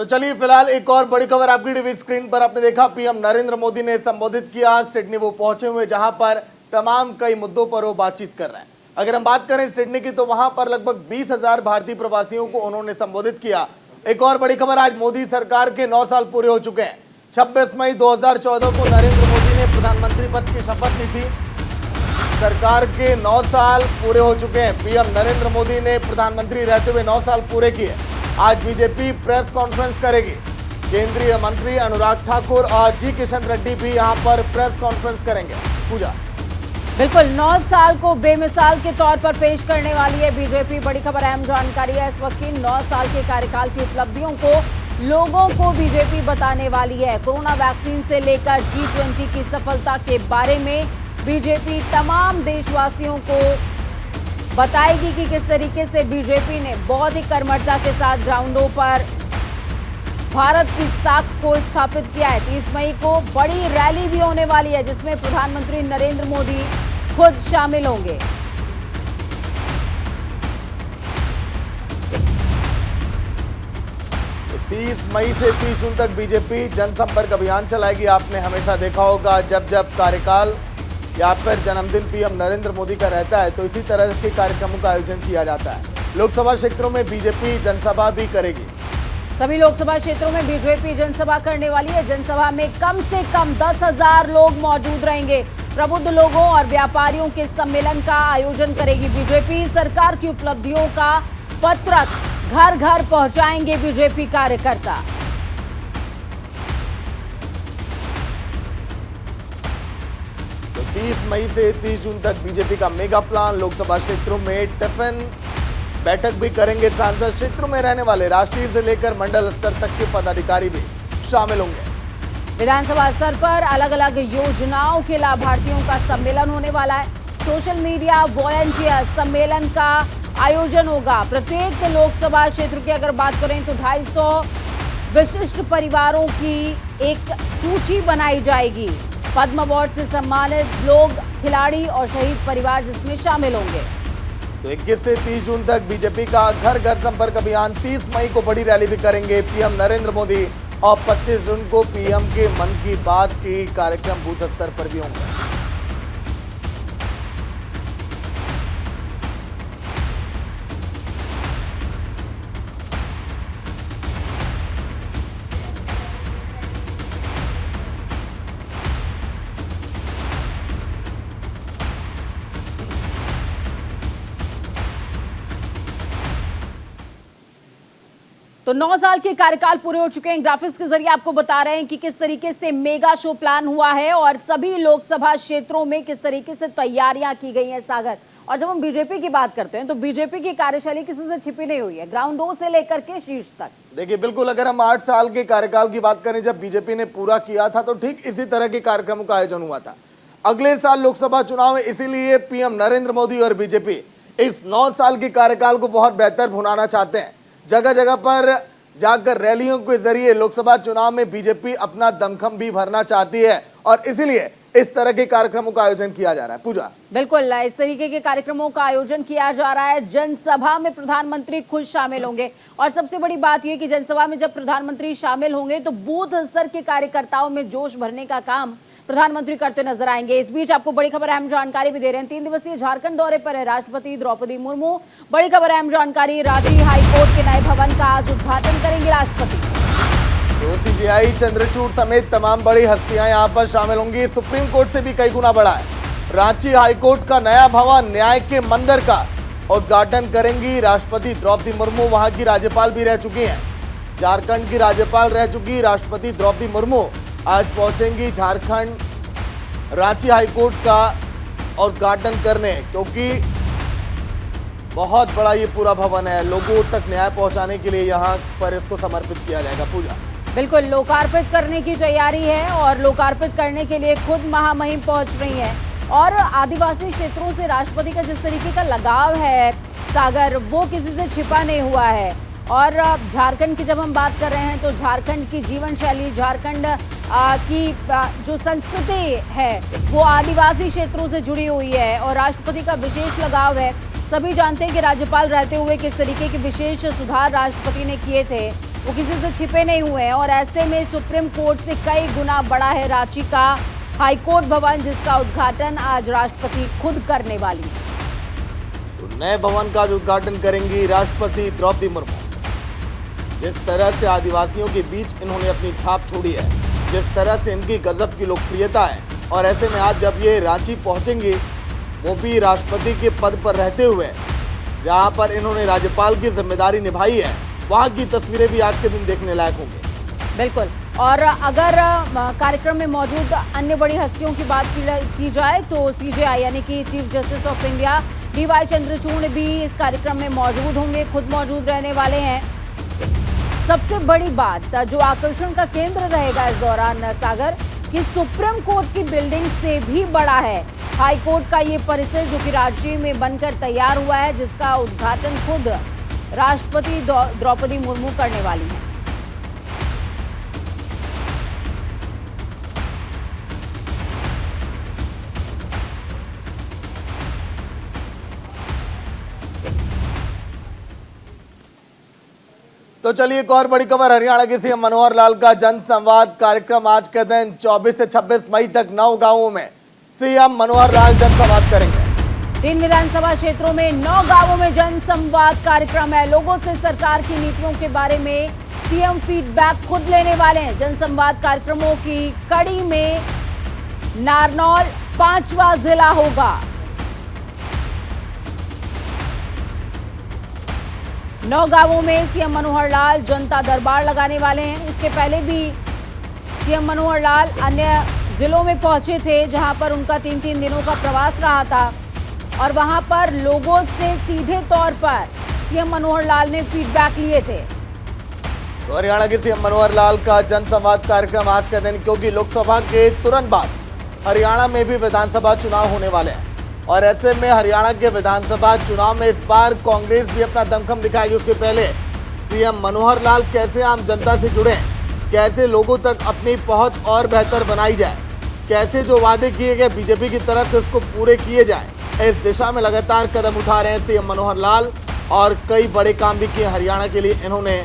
तो चलिए फिलहाल एक और बड़ी खबर आपकी टीवी स्क्रीन पर आपने देखा। पीएम नरेंद्र मोदी ने संबोधित किया। सिडनी वो पहुंचे हुए, जहां पर तमाम कई मुद्दों पर वो बातचीत कर रहे हैं। अगर हम बात करें सिडनी की, तो वहां पर लगभग 20,000 भारतीय प्रवासियों को उन्होंने संबोधित किया। एक और बड़ी खबर, आज मोदी सरकार के 9 साल पूरे हो चुके हैं। 26 मई 2014 को नरेंद्र मोदी ने प्रधानमंत्री पद की शपथ ली थी। सरकार के 9 साल पूरे हो चुके हैं। पीएम नरेंद्र मोदी ने प्रधानमंत्री रहते हुए 9 साल पूरे किए। आज बीजेपी प्रेस कॉन्फ्रेंस करेगी। केंद्रीय मंत्री अनुराग ठाकुर और जी किशन रेड्डी भी यहां पर प्रेस कॉन्फ्रेंस करेंगे। पूजा, बिल्कुल 9 साल को बेमिसाल के तौर पर पेश करने वाली है बीजेपी। बड़ी खबर, अहम जानकारी है इस वक्त की। 9 साल के कार्यकाल की उपलब्धियों को लोगों को बीजेपी बताने वाली है। कोरोना वैक्सीन से लेकर G20 की सफलता के बारे में बीजेपी तमाम देशवासियों को बताएगी कि किस तरीके से बीजेपी ने बहुत ही कर्मठता के साथ ग्राउंडों पर भारत की साख को स्थापित किया है। 30 मई को बड़ी रैली भी होने वाली है, जिसमें प्रधानमंत्री नरेंद्र मोदी खुद शामिल होंगे। तो 30 मई से 30 जून तक बीजेपी जनसंपर्क अभियान चलाएगी। आपने हमेशा देखा होगा, जब जब कार्यकाल या फिर जन्मदिन पीएम नरेंद्र मोदी का रहता है, तो इसी तरह के कार्यक्रमों का आयोजन किया जाता है। लोकसभा क्षेत्रों में बीजेपी जनसभा भी करेगी। सभी लोकसभा क्षेत्रों में बीजेपी जनसभा करने वाली है। जनसभा में कम से कम 10,000 लोग मौजूद रहेंगे। प्रबुद्ध लोगों और व्यापारियों के सम्मेलन का आयोजन करेगी बीजेपी। सरकार की उपलब्धियों का पत्रक घर घर पहुंचाएंगे बीजेपी कार्यकर्ता। तो 30 मई से 30 जून तक बीजेपी का मेगा प्लान। लोकसभा क्षेत्रों में टिफिन बैठक भी करेंगे। सांसद क्षेत्रों में रहने वाले राष्ट्रीय से लेकर मंडल स्तर तक के पदाधिकारी भी शामिल होंगे। विधानसभा स्तर पर अलग अलग योजनाओं के लाभार्थियों का सम्मेलन होने वाला है। सोशल मीडिया वॉलंटियर सम्मेलन का आयोजन होगा। प्रत्येक लोकसभा क्षेत्र की अगर बात करें तो 250 विशिष्ट परिवारों की एक सूची बनाई जाएगी। पद्म अवार्ड से सम्मानित लोग, खिलाड़ी और शहीद परिवार जिसमें शामिल होंगे। तो 21 से 30 जून तक बीजेपी का घर घर संपर्क अभियान। 30 मई को बड़ी रैली भी करेंगे पीएम नरेंद्र मोदी और 25 जून को पीएम के मन की बात की कार्यक्रम बूथ स्तर पर भी होंगे। तो 9 साल के कार्यकाल पूरे हो चुके हैं। ग्राफिक्स के जरिए आपको बता रहे हैं कि किस तरीके से मेगा शो प्लान हुआ है और सभी लोकसभा क्षेत्रों में किस तरीके से तैयारियां की गई हैं। सागर, और जब हम बीजेपी की बात करते हैं तो बीजेपी की कार्यशैली किसी से छिपी नहीं हुई है, ग्राउंडों से लेकर के शीर्ष तक। देखिए, बिल्कुल अगर हम 8 साल के कार्यकाल की बात करें, जब बीजेपी ने पूरा किया था, तो ठीक इसी तरह के कार्यक्रमों का आयोजन हुआ था। अगले साल लोकसभा चुनाव है, इसीलिए पीएम नरेंद्र मोदी और बीजेपी इस 9 साल के कार्यकाल को बहुत बेहतर बनाना चाहते हैं। जगह जगह पर जाकर रैलियों के जरिए लोकसभा चुनाव में बीजेपी अपना दमखम भी भरना चाहती है और इसीलिए इस तरह के कार्यक्रमों का आयोजन किया जा रहा है। पूजा, बिल्कुल इस तरीके के कार्यक्रमों का आयोजन किया जा रहा है। जनसभा में प्रधानमंत्री खुद शामिल होंगे और सबसे बड़ी बात यह कि जनसभा में जब प्रधानमंत्री शामिल होंगे तो बूथ स्तर के कार्यकर्ताओं में जोश भरने का काम प्रधानमंत्री करते नजर आएंगे। इस बीच आपको बड़ी खबर, अहम जानकारी भी दे रहे हैं। 3 दिवसीय झारखंड दौरे पर है राष्ट्रपति द्रौपदी मुर्मू। बड़ी खबर, अहम जानकारी, रांची हाईकोर्ट के नए भवन का आज उद्घाटन करेंगे राष्ट्रपति। तो सीजेआई चंद्रचूड़ समेत तमाम बड़ी हस्तियां यहां पर शामिल होंगी। सुप्रीम कोर्ट से भी कई गुना बड़ा है। रांची हाईकोर्ट का नया भवन, न्याय के मंदिर का उद्घाटन करेंगी राष्ट्रपति द्रौपदी मुर्मू। वहां की राज्यपाल भी रह चुकी हैं, झारखंड की राज्यपाल रह चुकी राष्ट्रपति द्रौपदी मुर्मू आज पहुंचेंगी झारखंड रांची हाईकोर्ट का उद्घाटन करने, क्योंकि बहुत बड़ा ये पूरा भवन है। लोगों तक न्याय पहुंचाने के लिए यहां पर इसको समर्पित किया जाएगा। पूजा, बिल्कुल लोकार्पित करने की तैयारी है और लोकार्पित करने के लिए खुद महामहिम पहुंच रही हैं। और आदिवासी क्षेत्रों से राष्ट्रपति का जिस तरीके का लगाव है सागर, वो किसी से छिपा नहीं हुआ है। और झारखंड की जब हम बात कर रहे हैं तो झारखंड की जीवन शैली, झारखंड की जो संस्कृति है वो आदिवासी क्षेत्रों से जुड़ी हुई है और राष्ट्रपति का विशेष लगाव है। सभी जानते हैं कि राज्यपाल रहते हुए किस तरीके के विशेष सुधार राष्ट्रपति ने किए थे वो किसी से छिपे नहीं हुए हैं और ऐसे में सुप्रीम कोर्ट से कई गुना बड़ा है रांची का हाईकोर्ट भवन, जिसका उद्घाटन आज राष्ट्रपति खुद करने वाली है। तो नए भवन का उद्घाटन करेंगी राष्ट्रपति द्रौपदी मुर्मू। जिस तरह से आदिवासियों के बीच इन्होंने अपनी छाप छोड़ी है, जिस तरह से इनकी गजब की लोकप्रियता है, और ऐसे में आज जब ये रांची पहुंचेंगे, वो भी राष्ट्रपति के पद पर रहते हुए, जहां पर इन्होंने राज्यपाल की जिम्मेदारी निभाई है, वहां की तस्वीरें भी आज के दिन देखने लायक होंगी। बिल्कुल। और अगर कार्यक्रम में मौजूद अन्य बड़ी हस्तियों की बात की जाए तो सीजेआई यानी कि chief justice of India DY Chandrachud भी इस कार्यक्रम में मौजूद होंगे, खुद मौजूद रहने वाले हैं। सबसे बड़ी बात जो आकर्षण का केंद्र रहेगा इस दौरान सागर, कि सुप्रीम कोर्ट की बिल्डिंग से भी बड़ा है हाई कोर्ट का ये परिसर, जो कि रांची में बनकर तैयार हुआ है, जिसका उद्घाटन खुद राष्ट्रपति द्रौपदी मुर्मू करने वाली हैं। तो चलिए एक और बड़ी खबर, हरियाणा के सीएम मनोहर लाल का जन संवाद कार्यक्रम आज के दिन 24 से 26 मई तक 9 गांवों में सीएम मनोहर लाल जन संवाद करेंगे। 3 विधानसभा क्षेत्रों में 9 गांवों में जन संवाद कार्यक्रम है। लोगों से सरकार की नीतियों के बारे में सीएम फीडबैक खुद लेने वाले हैं। जन संवाद कार्यक्रमों की कड़ी में नारनौल 5वां जिला होगा। 9 गांवों में सीएम मनोहर लाल जनता दरबार लगाने वाले हैं। इसके पहले भी सीएम मनोहर लाल अन्य जिलों में पहुंचे थे, जहां पर उनका 3-3 दिनों का प्रवास रहा था और वहां पर लोगों से सीधे तौर पर सीएम मनोहर लाल ने फीडबैक लिए थे। तो हरियाणा के सीएम मनोहर लाल का जन संवाद कार्यक्रम आज के दिन, क्योंकि लोकसभा के तुरंत बाद हरियाणा में भी विधानसभा चुनाव होने वाले हैं और ऐसे में हरियाणा के विधानसभा चुनाव में इस बार कांग्रेस भी अपना दमखम दिखाएगी। उसके पहले सीएम मनोहर लाल कैसे आम जनता से जुड़े, कैसे लोगों तक अपनी पहुंच और बेहतर बनाई जाए, कैसे जो वादे किए गए बीजेपी की तरफ से उसको पूरे किए जाए, इस दिशा में लगातार कदम उठा रहे हैं सीएम मनोहर लाल और कई बड़े काम भी किए हरियाणा के लिए इन्होंने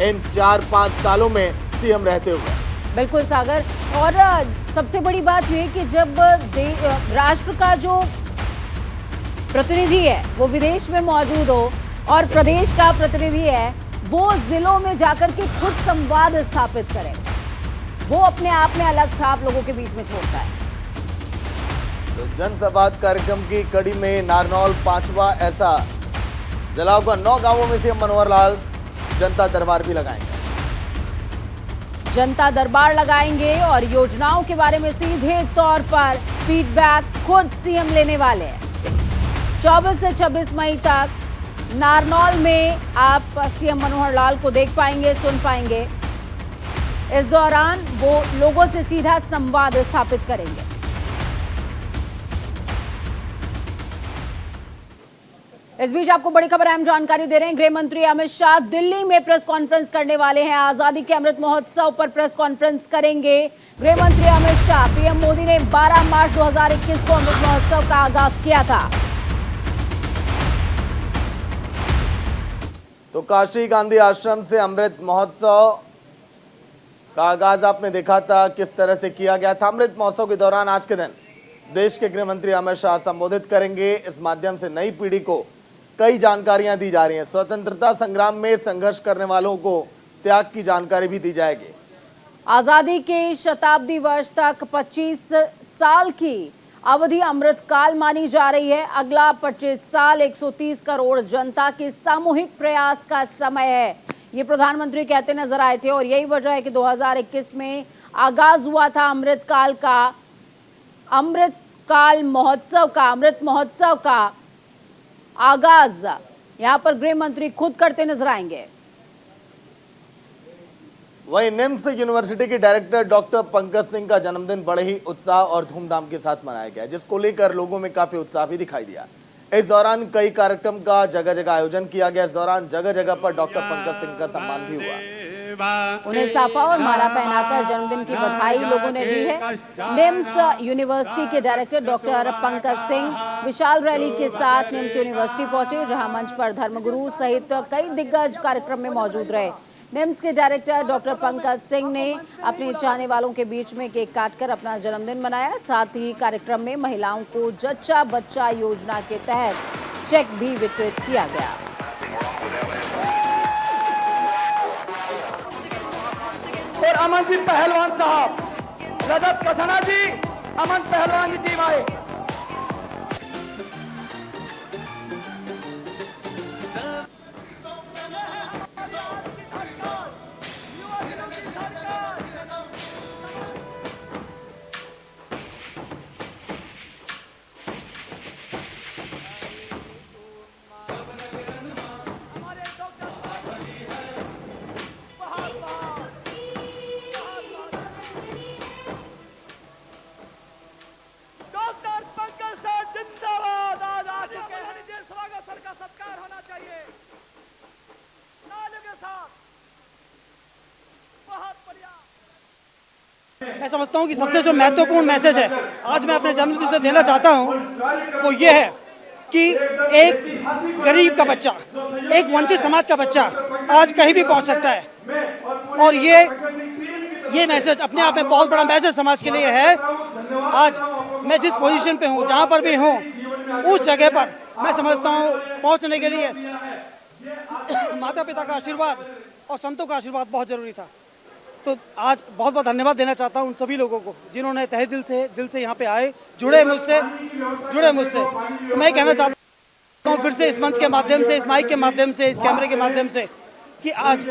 इन 4-5 सालों में सीएम रहते हुए। बिल्कुल सागर, और सबसे बड़ी बात यह कि जब राष्ट्र का जो प्रतिनिधि है वो विदेश में मौजूद हो और प्रदेश का प्रतिनिधि है वो जिलों में जाकर के खुद संवाद स्थापित करे, वो अपने आप में अलग छाप लोगों के बीच में छोड़ता है। तो जन संवाद कार्यक्रम की कड़ी में नारनौल 5वां ऐसा जिला होगा। 9 गांवों में सीएम मनोहर लाल जनता दरबार भी लगाएंगे। जनता दरबार लगाएंगे और योजनाओं के बारे में सीधे तौर पर फीडबैक खुद सीएम लेने वाले हैं। 24 से 26 मई तक नारनौल में आप सीएम मनोहर लाल को देख पाएंगे, सुन पाएंगे। इस दौरान वो लोगों से सीधा संवाद स्थापित करेंगे। इस बीच आपको बड़ी खबर अहम जानकारी दे रहे हैं। गृह मंत्री अमित शाह दिल्ली में प्रेस कॉन्फ्रेंस करने वाले हैं। आजादी के अमृत महोत्सव पर प्रेस कॉन्फ्रेंस करेंगे गृह मंत्री अमित शाह। पीएम मोदी ने 12 मार्च 2021 को अमृत महोत्सव का आगाज किया था। तो काशी गांधी आश्रम से अमृत महोत्सव का आगाज आपने देखा था किस तरह से किया गया था। अमृत महोत्सव के दौरान आज के दिन देश के गृह मंत्री अमित शाह संबोधित करेंगे। इस माध्यम से नई पीढ़ी को कई जानकारियां दी जा रही हैं। स्वतंत्रता संग्राम में संघर्ष करने वालों को त्याग की जानकारी भी दी जाएगी। आजादी के शताब्दी वर्ष तक 25 साल की अवधि अमृत काल मानी जा रही है। अगला 25 साल 130 करोड़ जनता के सामूहिक प्रयास का समय है, ये प्रधानमंत्री कहते नजर आए थे। और यही वजह है कि 2021 में आगाज हुआ था अमृत महोत्सव का आगाज यहां पर गृह मंत्री खुद करते नजर आएंगे। वहीं निम्स यूनिवर्सिटी के डायरेक्टर डॉक्टर पंकज सिंह का जन्मदिन बड़े ही उत्साह और धूमधाम के साथ मनाया गया, जिसको लेकर लोगों में काफी उत्साह भी दिखाई दिया। इस दौरान कई कार्यक्रम का जगह जगह आयोजन किया गया। इस दौरान जगह जगह पर डॉक्टर पंकज सिंह का सम्मान भी हुआ। उन्हें साफा और माला पहनाकर जन्मदिन की बधाई लोगों ने दी है। निम्स यूनिवर्सिटी के डायरेक्टर डॉक्टर पंकज सिंह विशाल रैली के साथ निम्स यूनिवर्सिटी पहुंचे, जहां मंच पर धर्मगुरु सहित कई दिग्गज कार्यक्रम में मौजूद रहे। निम्स के डायरेक्टर डॉक्टर पंकज सिंह ने अपने चाहने वालों के बीच में केक काटकर अपना जन्मदिन मनाया। साथ ही कार्यक्रम में महिलाओं को जच्चा बच्चा योजना के तहत चेक भी वितरित किया गया। और अमनजीत पहलवान साहब, रजत कसना जी, अमन पहलवान की टीम आए। डॉक्टर पंकज सर जिंदाबाद। आज आ चुके हैं। स्वागत सर का सत्कार होना चाहिए नालों के साथ। बहुत बढ़िया। मैं समझता हूँ कि सबसे जो महत्वपूर्ण मैसेज है आज मैं अपने जन्मदिन पे देना चाहता हूँ वो ये है कि एक गरीब का बच्चा, एक वंचित समाज का बच्चा आज कहीं भी पहुँच सकता है। और ये मैसेज अपने आप में बहुत बड़ा मैसेज समाज के लिए है। आज मैं जिस पोजीशन पे हूँ, जहाँ पर भी हूँ, उस जगह पर मैं समझता हूँ पहुँचने के लिए माता पिता का आशीर्वाद और संतों का आशीर्वाद बहुत जरूरी था। तो आज बहुत बहुत धन्यवाद देना चाहता हूँ उन सभी लोगों को जिन्होंने तहे दिल से यहाँ पे आए, जुड़े मुझसे। तो मैं कहना चाहता हूँ फिर से इस मंच के माध्यम से, इस माइक के माध्यम से, इस कैमरे के माध्यम से कि आज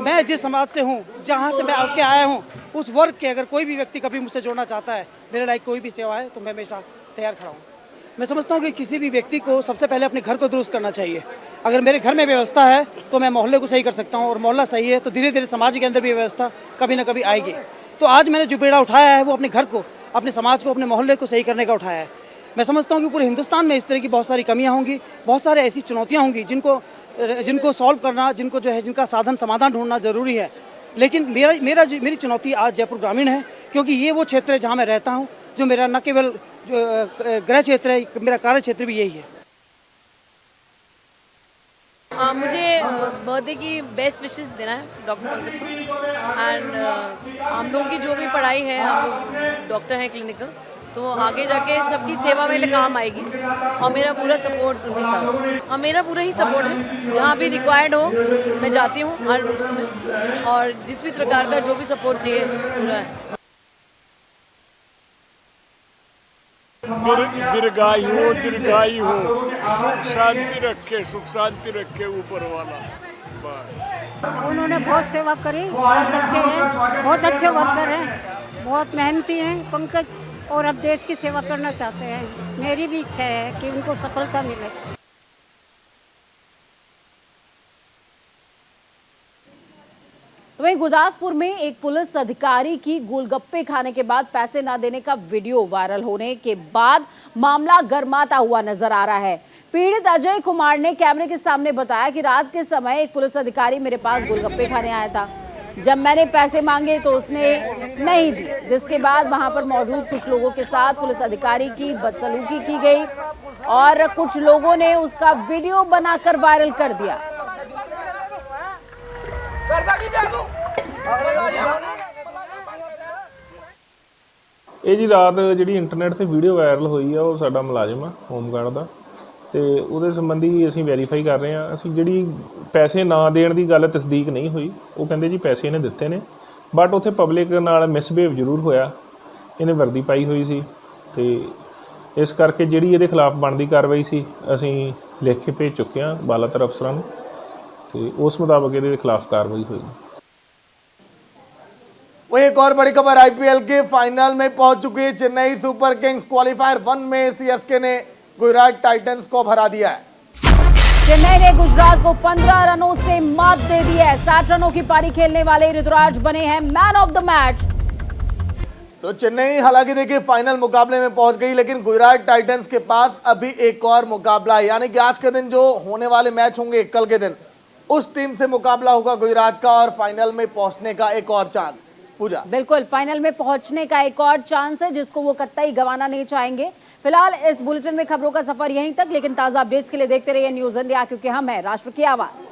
मैं जिस समाज से हूँ, जहाँ से मैं उठ के आया हूँ, उस वर्ग के अगर कोई भी व्यक्ति कभी मुझसे जोड़ना चाहता है, मेरे लायक कोई भी सेवा है, तो मैं हमेशा तैयार खड़ा हूँ। मैं समझता हूँ कि किसी भी व्यक्ति को सबसे पहले अपने घर को दुरुस्त करना चाहिए। अगर मेरे घर में व्यवस्था है तो मैं मोहल्ले को सही कर सकता हूँ, और मोहल्ला सही है तो धीरे धीरे समाज के अंदर भी व्यवस्था कभी ना कभी आएगी। तो आज मैंने जो बेड़ा उठाया है वो अपने घर को, अपने समाज को, अपने मोहल्ले को सही करने का उठाया है। मैं समझता हूँ कि पूरे हिंदुस्तान में इस तरह की बहुत सारी कमियाँ होंगी, बहुत सारे ऐसी चुनौतियाँ होंगी जिनको सॉल्व करना, जिनका साधन समाधान ढूंढना जरूरी है। लेकिन मेरी चुनौती आज जयपुर ग्रामीण है, क्योंकि ये वो क्षेत्र है जहाँ मैं रहता हूँ, जो मेरा न केवल गृह क्षेत्र है, मेरा कार्य क्षेत्र भी यही है। मुझे बर्थडे की बेस्ट विशेस देना है डॉक्टर पंकज को। एंड हम लोगों की जो भी पढ़ाई है, हम लोग डॉक्टर हैं क्लिनिकल, तो आगे जाके सबकी सेवा में काम आएगी। और मेरा पूरा सपोर्ट उनके साथ, और मेरा पूरा ही सपोर्ट है। जहाँ भी रिक्वायर्ड हो मैं जाती हूँ हर उसमें, और जिस भी प्रकार का जो भी सपोर्ट चाहिए पूरा है। दीर्घायु हो, सुख शांति रखे ऊपर वाला। उन्होंने बहुत सेवा करी, बहुत अच्छे हैं, बहुत अच्छे वर्कर हैं, बहुत मेहनती हैं पंकज, और अब देश की सेवा करना चाहते हैं। मेरी भी इच्छा है कि उनको सफलता मिले। तो वहीं गुरदासपुर में एक पुलिस अधिकारी की गोलगप्पे खाने के बाद पैसे ना देने का वीडियो वायरल होने के बाद मामला गर्माता हुआ नजर आ रहा है। पीड़ित अजय कुमार ने कैमरे के सामने बताया कि रात के समय एक पुलिस अधिकारी मेरे पास गोलगप्पे खाने आया था। जब मैंने पैसे मांगे तो उसने नहीं दिए, जिसके बाद वहां पर मौजूद कुछ लोगों के साथ पुलिस अधिकारी की बदसलूकी की गई और कुछ लोगों ने उसका वीडियो बनाकर वायरल कर दिया। ਇਹ ਜੀ ਰਾਤ ਜਿਹੜੀ ਇੰਟਰਨੈਟ ਤੇ ਵੀਡੀਓ ਵਾਇਰਲ ਹੋਈ ਆ ਉਹ ਸਾਡਾ ਮੁਲਾਜ਼ਮ ਆ ਹੋਮਗਾਰਡ ਦਾ, ਤੇ ਉਹਦੇ ਸੰਬੰਧੀ ਅਸੀਂ ਵੈਰੀਫਾਈ ਕਰ ਰਹੇ ਹਾਂ। ਅਸੀਂ ਜਿਹੜੀ ਪੈਸੇ ਨਾ ਦੇਣ ਦੀ ਗੱਲ ਤਸਦੀਕ ਨਹੀਂ ਹੋਈ, ਉਹ ਕਹਿੰਦੇ ਜੀ ਪੈਸੇ ਇਹਨੇ ਦਿੱਤੇ ਨੇ, ਬਟ ਉੱਥੇ ਪਬਲਿਕ ਨਾਲ ਮਿਸਬਿਹੇਵ ਜ਼ਰੂਰ ਹੋਇਆ। ਇਹਨੇ ਵਰਦੀ ਪਾਈ ਹੋਈ ਸੀ, ਤੇ ਇਸ ਕਰਕੇ ਜਿਹੜੀ ਇਹਦੇ ਖਿਲਾਫ ਬਣਦੀ ਕਾਰਵਾਈ ਸੀ ਅਸੀਂ ਲਿਖ ਕੇ ਭੇਜ ਚੁੱਕੇ ਹਾਂ ਬਾਲਾਤਰ ਅਫਸਰਾਂ ਨੂੰ, ਤੇ ਉਸ ਮੁਤਾਬਕ ਇਹਦੇ ਖਿਲਾਫ ਕਾਰਵਾਈ ਹੋਈ। वही एक और बड़ी खबर, आईपीएल के फाइनल में पहुंच चुकी है चेन्नई सुपर किंग्स। क्वालिफायर 1 में सीएसके ने गुजरात टाइटंस को हरा दिया है। चेन्नई ने गुजरात को 15 रनों से मात दे दी है। 60 रनों की पारी खेलने वाले ऋतुराज बने हैं मैन ऑफ द मैच। तो चेन्नई हालांकि देखिए फाइनल मुकाबले में पहुंच गई, लेकिन गुजरात टाइटंस के पास अभी एक और मुकाबला है, यानी कि आज के दिन जो होने वाले मैच होंगे कल के दिन, उस टीम से मुकाबला होगा गुजरात का और फाइनल में पहुंचने का एक और चांस। पूजा, बिल्कुल फाइनल में पहुंचने का एक और चांस है जिसको वो कतई गंवाना नहीं चाहेंगे। फिलहाल इस बुलेटिन में खबरों का सफर यहीं तक, लेकिन ताजा अपडेट्स के लिए देखते रहिए न्यूज़ इंडिया, क्योंकि हम है राष्ट्र की आवाज।